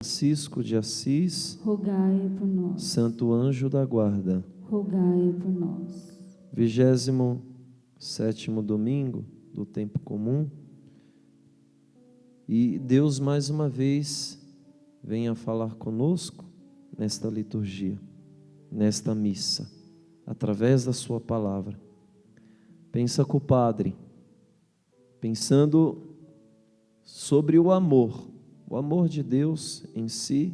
Francisco de Assis, rogai por nós. Santo Anjo da Guarda, rogai por nós. 27º domingo do tempo comum. E Deus mais uma vez venha falar conosco nesta liturgia, nesta missa, através da sua palavra. Pensa com o Padre, pensando sobre o amor de Deus em si.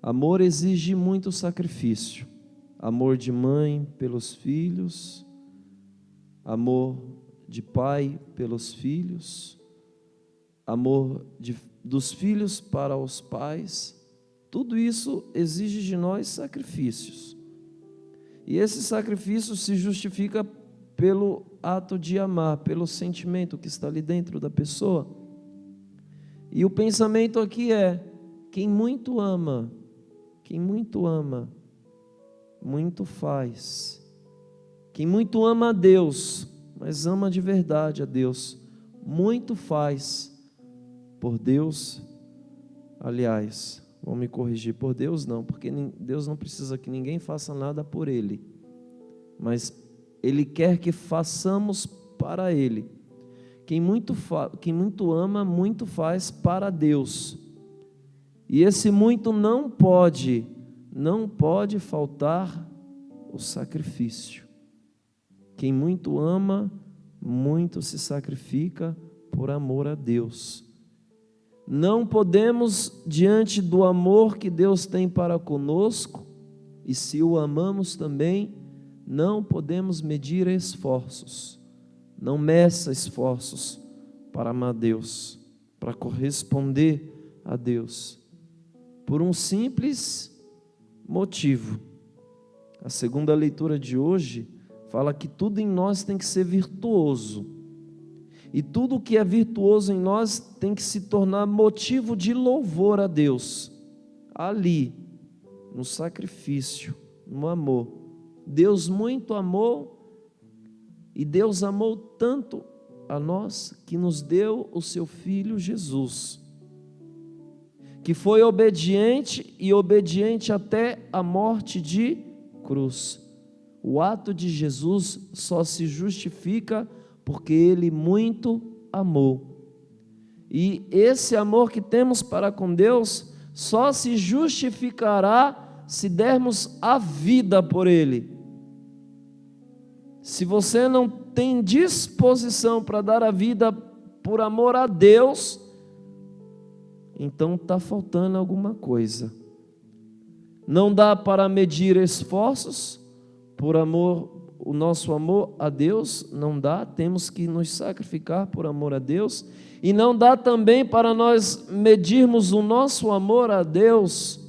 Amor exige muito sacrifício, amor de mãe pelos filhos, amor de pai pelos filhos, amor dos filhos para os pais. Tudo isso exige de nós sacrifícios, e esse sacrifício se justifica pelo ato de amar, pelo sentimento que está ali dentro da pessoa. E o pensamento aqui é: quem muito ama, muito faz. Quem muito ama a Deus, mas ama de verdade a Deus, muito faz por Deus. Aliás, vão me corrigir, por Deus não, porque Deus não precisa que ninguém faça nada por Ele, mas Ele quer que façamos para Ele. Quem muito ama, muito faz para Deus. E esse muito não pode faltar o sacrifício. Quem muito ama, muito se sacrifica por amor a Deus. Não podemos, diante do amor que Deus tem para conosco, e se o amamos também, não podemos medir esforços. Não meça esforços para amar Deus, para corresponder a Deus, por um simples motivo. A segunda leitura de hoje fala que tudo em nós tem que ser virtuoso, e tudo que é virtuoso em nós tem que se tornar motivo de louvor a Deus, ali, no sacrifício, no amor. Deus muito amou, e Deus amou tanto a nós que nos deu o seu Filho Jesus, que foi obediente até a morte de cruz. O ato de Jesus só se justifica porque Ele muito amou. E esse amor que temos para com Deus só se justificará se dermos a vida por Ele. Se você não tem disposição para dar a vida por amor a Deus, então está faltando alguma coisa. Não dá para medir esforços por amor, o nosso amor a Deus, não dá. Temos que nos sacrificar por amor a Deus. E não dá também para nós medirmos o nosso amor a Deus,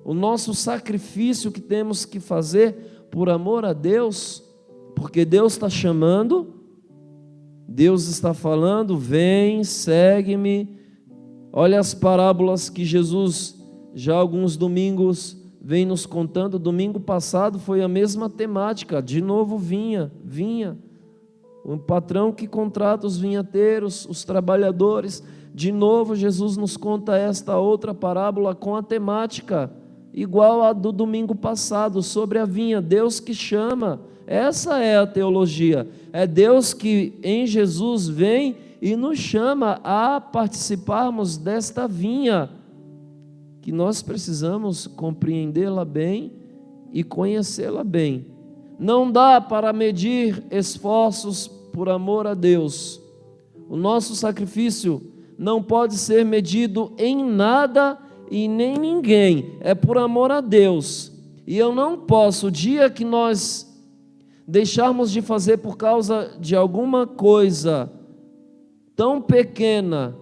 o nosso sacrifício que temos que fazer por amor a Deus, porque Deus está chamando, Deus está falando: vem, segue-me. Olha as parábolas que Jesus já há alguns domingos vem nos contando. Domingo passado foi a mesma temática, de novo vinha, o patrão que contrata os vinhateiros, os trabalhadores. De novo Jesus nos conta esta outra parábola com a temática igual à do domingo passado, sobre a vinha, Deus que chama. Essa é a teologia, é Deus que em Jesus vem e nos chama a participarmos desta vinha, que nós precisamos compreendê-la bem e conhecê-la bem. Não dá para medir esforços por amor a Deus. O nosso sacrifício não pode ser medido em nada e nem ninguém, é por amor a Deus. E eu não posso, o dia que nós deixarmos de fazer por causa de alguma coisa tão pequena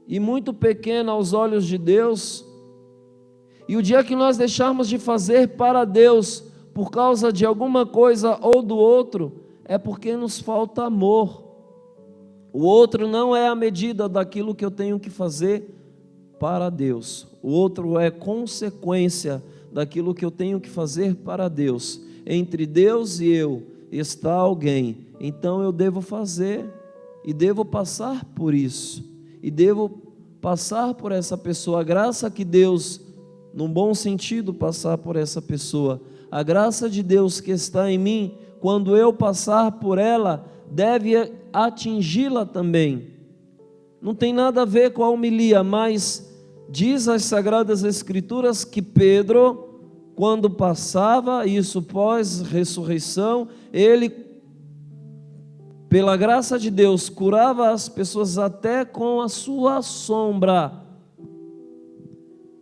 e muito pequena aos olhos de Deus, e o dia que nós deixarmos de fazer para Deus por causa de alguma coisa ou do outro, é porque nos falta amor. O outro não é a medida daquilo que eu tenho que fazer para Deus, o outro é consequência daquilo que eu tenho que fazer para Deus. Entre Deus e eu está alguém, então eu devo fazer e devo passar por isso. e devo passar por essa pessoa. A graça que Deus, num bom sentido, passar por essa pessoa, a graça de Deus que está em mim, quando eu passar por ela, deve atingi-la também. Não tem nada a ver com a homilia, mas diz as Sagradas Escrituras que Pedro, quando passava, isso pós-ressurreição, ele, pela graça de Deus, curava as pessoas até com a sua sombra.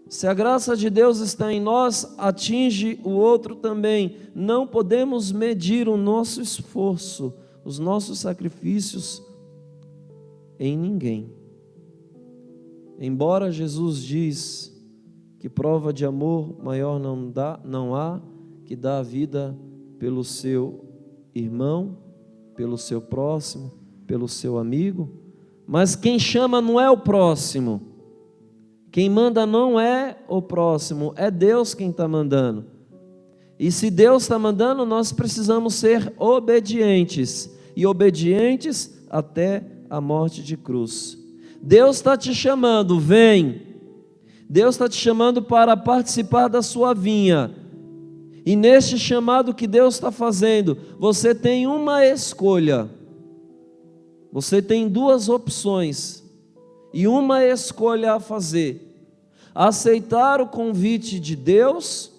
Se a graça de Deus está em nós, atinge o outro também. Não podemos medir o nosso esforço, os nossos sacrifícios em ninguém. Embora Jesus diz que prova de amor maior não há que dar a vida pelo seu irmão, pelo seu próximo, pelo seu amigo, mas quem chama não é o próximo, quem manda não é o próximo, é Deus quem está mandando. E se Deus está mandando, nós precisamos ser obedientes, e obedientes até a morte de cruz. Deus está te chamando, vem. Deus está te chamando para participar da sua vinha. E neste chamado que Deus está fazendo, você tem uma escolha. Você tem duas opções e uma escolha a fazer: aceitar o convite de Deus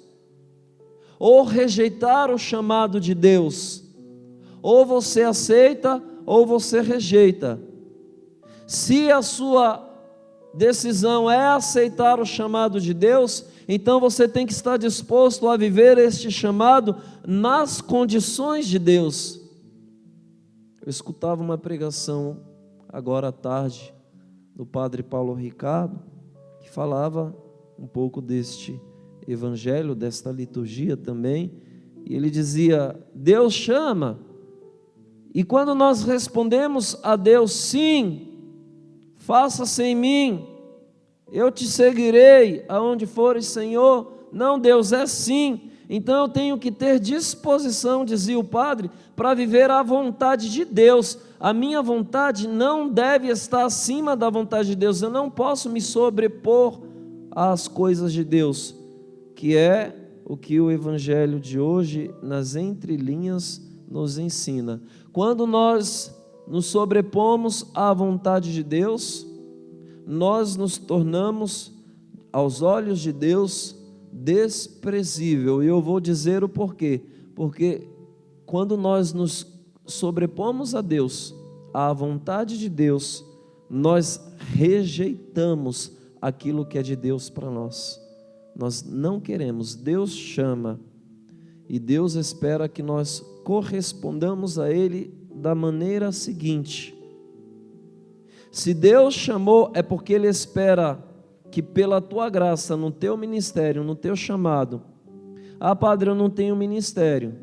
ou rejeitar o chamado de Deus. Ou você aceita ou você rejeita. Se a sua decisão é aceitar o chamado de Deus, então você tem que estar disposto a viver este chamado nas condições de Deus. Eu escutava uma pregação agora à tarde do padre Paulo Ricardo, que falava um pouco deste evangelho, desta liturgia também, e ele dizia: Deus chama, e quando nós respondemos a Deus, sim, faça-se em mim, eu te seguirei aonde fores, Senhor. Não, Deus, é sim. Então eu tenho que ter disposição, dizia o padre, para viver a vontade de Deus. A minha vontade não deve estar acima da vontade de Deus. Eu não posso me sobrepor às coisas de Deus, que é o que o evangelho de hoje, nas entrelinhas, nos ensina. Quando nós nos sobrepomos à vontade de Deus, nós nos tornamos, aos olhos de Deus, desprezível. E eu vou dizer o porquê. Porque quando nós nos sobrepomos a Deus, à vontade de Deus, nós rejeitamos aquilo que é de Deus para nós. Nós não queremos. Deus chama e Deus espera que nós correspondamos a Ele da maneira seguinte: se Deus chamou, é porque Ele espera que pela tua graça, no teu ministério, no teu chamado, padre, eu não tenho ministério,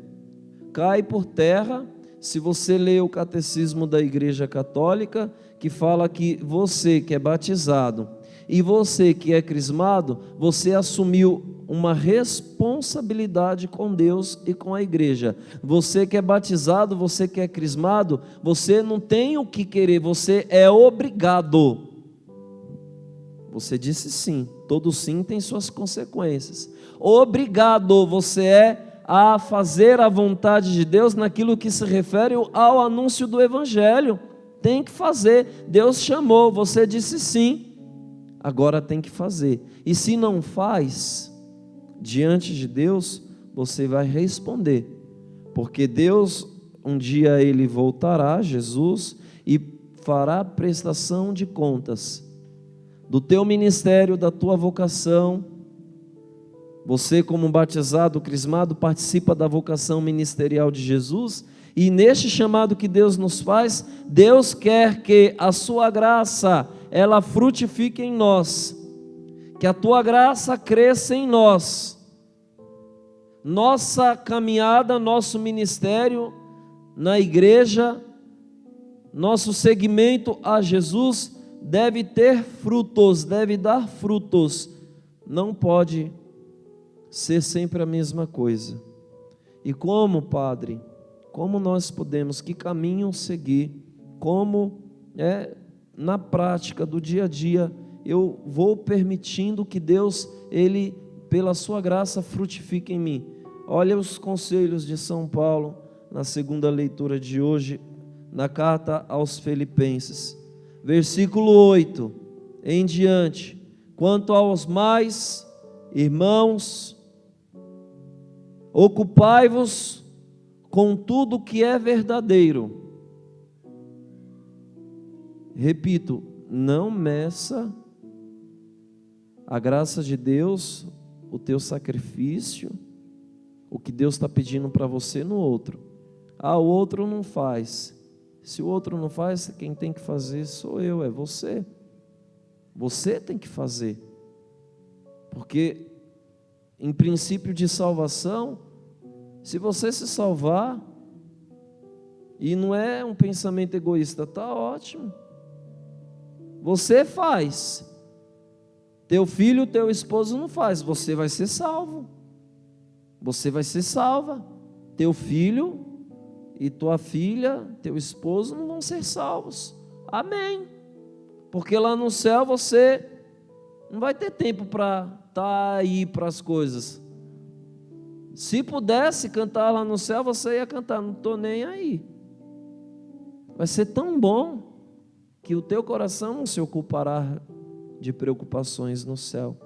cai por terra. Se você lê o catecismo da Igreja Católica, que fala que você que é batizado e você que é crismado, você assumiu uma responsabilidade com Deus e com a igreja. Você que é batizado, você que é crismado, você não tem o que querer, você é obrigado. Você disse sim, todo sim tem suas consequências. Obrigado você é a fazer a vontade de Deus naquilo que se refere ao anúncio do evangelho. Tem que fazer. Deus chamou, você disse sim, agora tem que fazer. E se não faz, diante de Deus, você vai responder, porque Deus, um dia Ele voltará, Jesus, e fará prestação de contas do teu ministério, da tua vocação. Você, como batizado, crismado, participa da vocação ministerial de Jesus, e neste chamado que Deus nos faz, Deus quer que a sua graça, ela frutifique em nós, que a tua graça cresça em nós. Nossa caminhada, nosso ministério na igreja, nosso seguimento a Jesus deve ter frutos, deve dar frutos. Não pode ser sempre a mesma coisa. E como, Padre, como nós podemos, que caminho seguir, como na prática do dia a dia, eu vou permitindo que Deus, Ele, pela sua graça, frutifique em mim. Olha os conselhos de São Paulo, na segunda leitura de hoje, na carta aos Filipenses. Versículo 8 em diante. Quanto aos mais, irmãos, ocupai-vos com tudo que é verdadeiro. Repito, não meça a graça de Deus, o teu sacrifício, o que Deus está pedindo para você no outro. O outro não faz. Se o outro não faz, quem tem que fazer sou eu, é você. Você tem que fazer. Porque, em princípio de salvação, se você se salvar, e não é um pensamento egoísta, está ótimo. Você faz. Teu filho, teu esposo não faz, você vai ser salvo. Você vai ser salva. Teu filho e tua filha, teu esposo não vão ser salvos. Amém. Porque lá no céu você não vai ter tempo para estar aí para as coisas. Se pudesse cantar lá no céu, você ia cantar, não estou nem aí. Vai ser tão bom que o teu coração não se ocupará de preocupações no céu.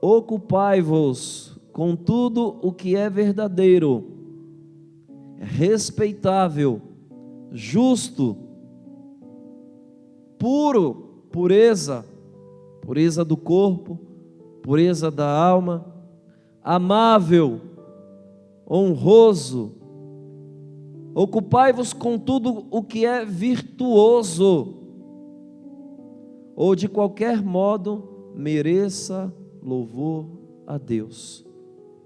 Ocupai-vos com tudo o que é verdadeiro, respeitável, justo, puro, pureza do corpo, pureza da alma, amável, honroso. Ocupai-vos com tudo o que é virtuoso, ou de qualquer modo mereça louvor a Deus.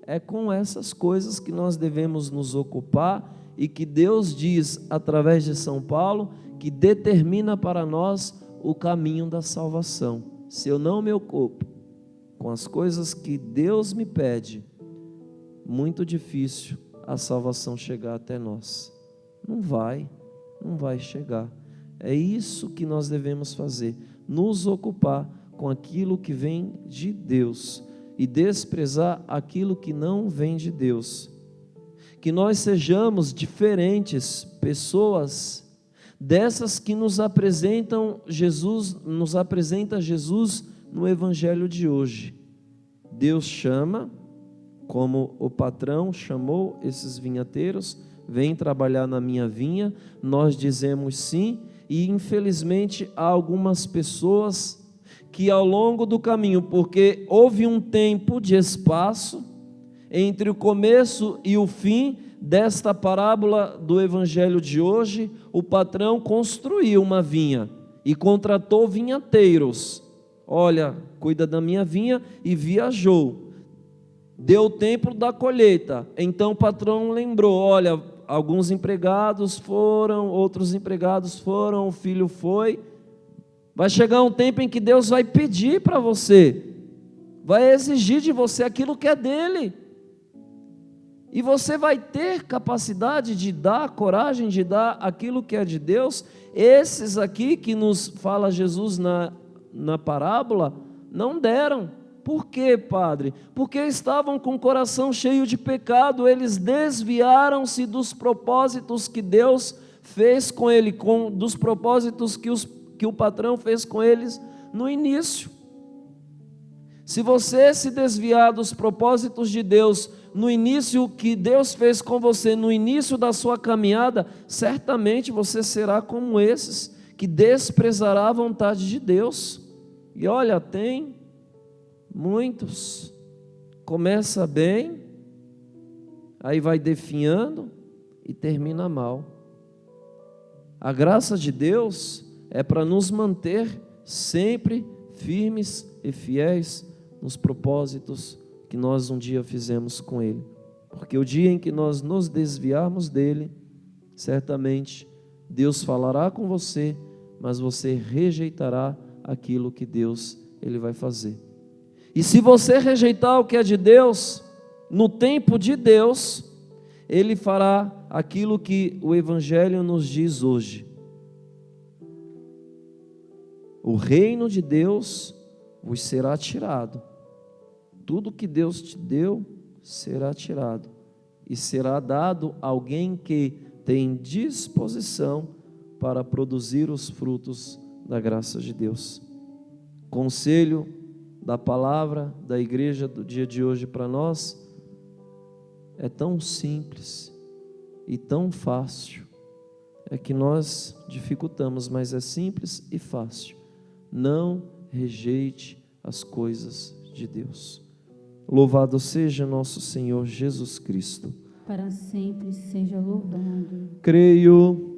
É com essas coisas que nós devemos nos ocupar e que Deus diz através de São Paulo que determina para nós o caminho da salvação. Se eu não me ocupo com as coisas que Deus me pede, muito difícil a salvação chegar até nós. Não vai chegar. É isso que nós devemos fazer, nos ocupar com aquilo que vem de Deus e desprezar aquilo que não vem de Deus. Que nós sejamos diferentes, pessoas dessas que nos apresenta Jesus no Evangelho de hoje. Deus chama, como o patrão chamou esses vinhateiros, vem trabalhar na minha vinha, nós dizemos sim, e infelizmente há algumas pessoas que ao longo do caminho, porque houve um tempo de espaço entre o começo e o fim desta parábola do Evangelho de hoje, o patrão construiu uma vinha e contratou vinhateiros. Olha, cuida da minha vinha, e viajou. Deu tempo da colheita, então o patrão lembrou, olha, alguns empregados foram, outros empregados foram, o filho foi. Vai chegar um tempo em que Deus vai pedir para você, vai exigir de você aquilo que é dele. E você vai ter capacidade de dar, coragem de dar aquilo que é de Deus. Esses aqui que nos fala Jesus na parábola, não deram. Por quê, Padre? Porque estavam com o coração cheio de pecado, eles desviaram-se dos propósitos que Deus fez com ele, dos propósitos que o patrão fez com eles no início. Se você se desviar dos propósitos de Deus no início que Deus fez com você, no início da sua caminhada, certamente você será como esses, que desprezará a vontade de Deus. E olha, tem muitos, começa bem, aí vai definhando e termina mal. A graça de Deus é para nos manter sempre firmes e fiéis nos propósitos que nós um dia fizemos com Ele, porque o dia em que nós nos desviarmos dele, certamente Deus falará com você, mas você rejeitará aquilo que Deus Ele vai fazer. E se você rejeitar o que é de Deus, no tempo de Deus, Ele fará aquilo que o Evangelho nos diz hoje. O reino de Deus vos será tirado. Tudo que Deus te deu será tirado e será dado a alguém que tem disposição para produzir os frutos da graça de Deus. Conselho da palavra da igreja do dia de hoje para nós é tão simples e tão fácil. É que nós dificultamos, mas é simples e fácil. Não rejeite as coisas de Deus. Louvado seja nosso Senhor Jesus Cristo. Para sempre seja louvado. Creio